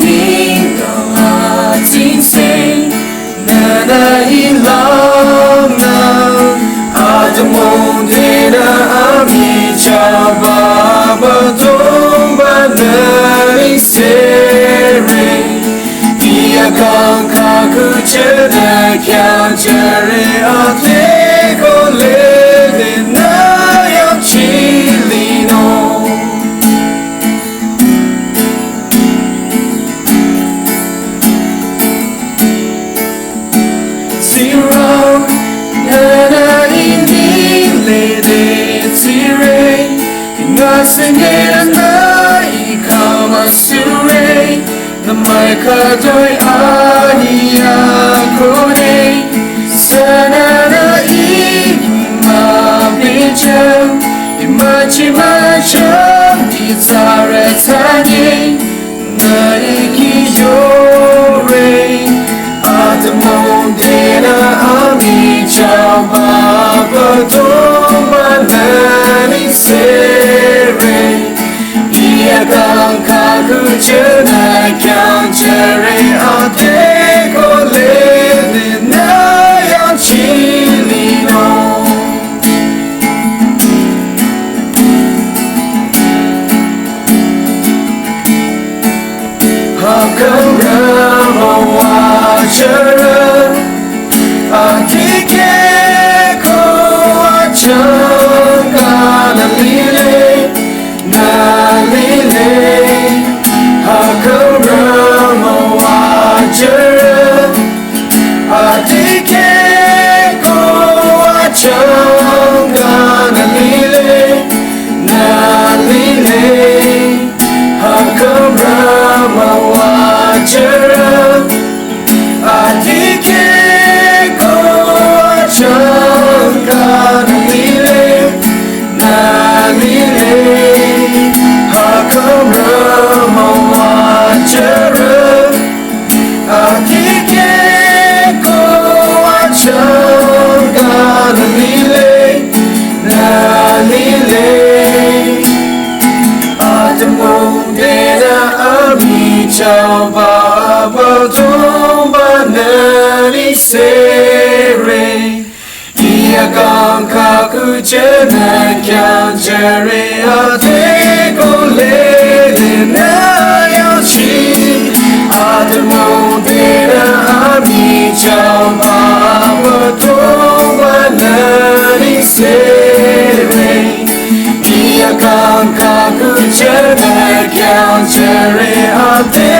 你到了今生，那那一浪浪，阿的梦天的阿弥陀巴巴东巴那里塞瑞，伊亚刚卡库切的强切瑞阿提口雷的那样起里诺。Singing na ikaw masuray na may kadoy aniya ko ni sana na imabidyaw imajimadyang itaretani na ikiyore at amonde na amidyaw babadong banani Kang kaku chena kyang chere ate ko le de na yang chili no Hakam rama wa chere ate ke ko achang kana lile na lile Hakarama wajar Adike ko achanga na lile Hakarama wajar Adike ko achanga na lile Hakarama wajar Adike ko achanga na lile Adamonde na amidyaw babadong banani sere Iyagang kaku chena kyang chere ate ko le de na yang chi Adamonde na amidyaw babadong banani sere Iyagang kaku chena kyang chere ate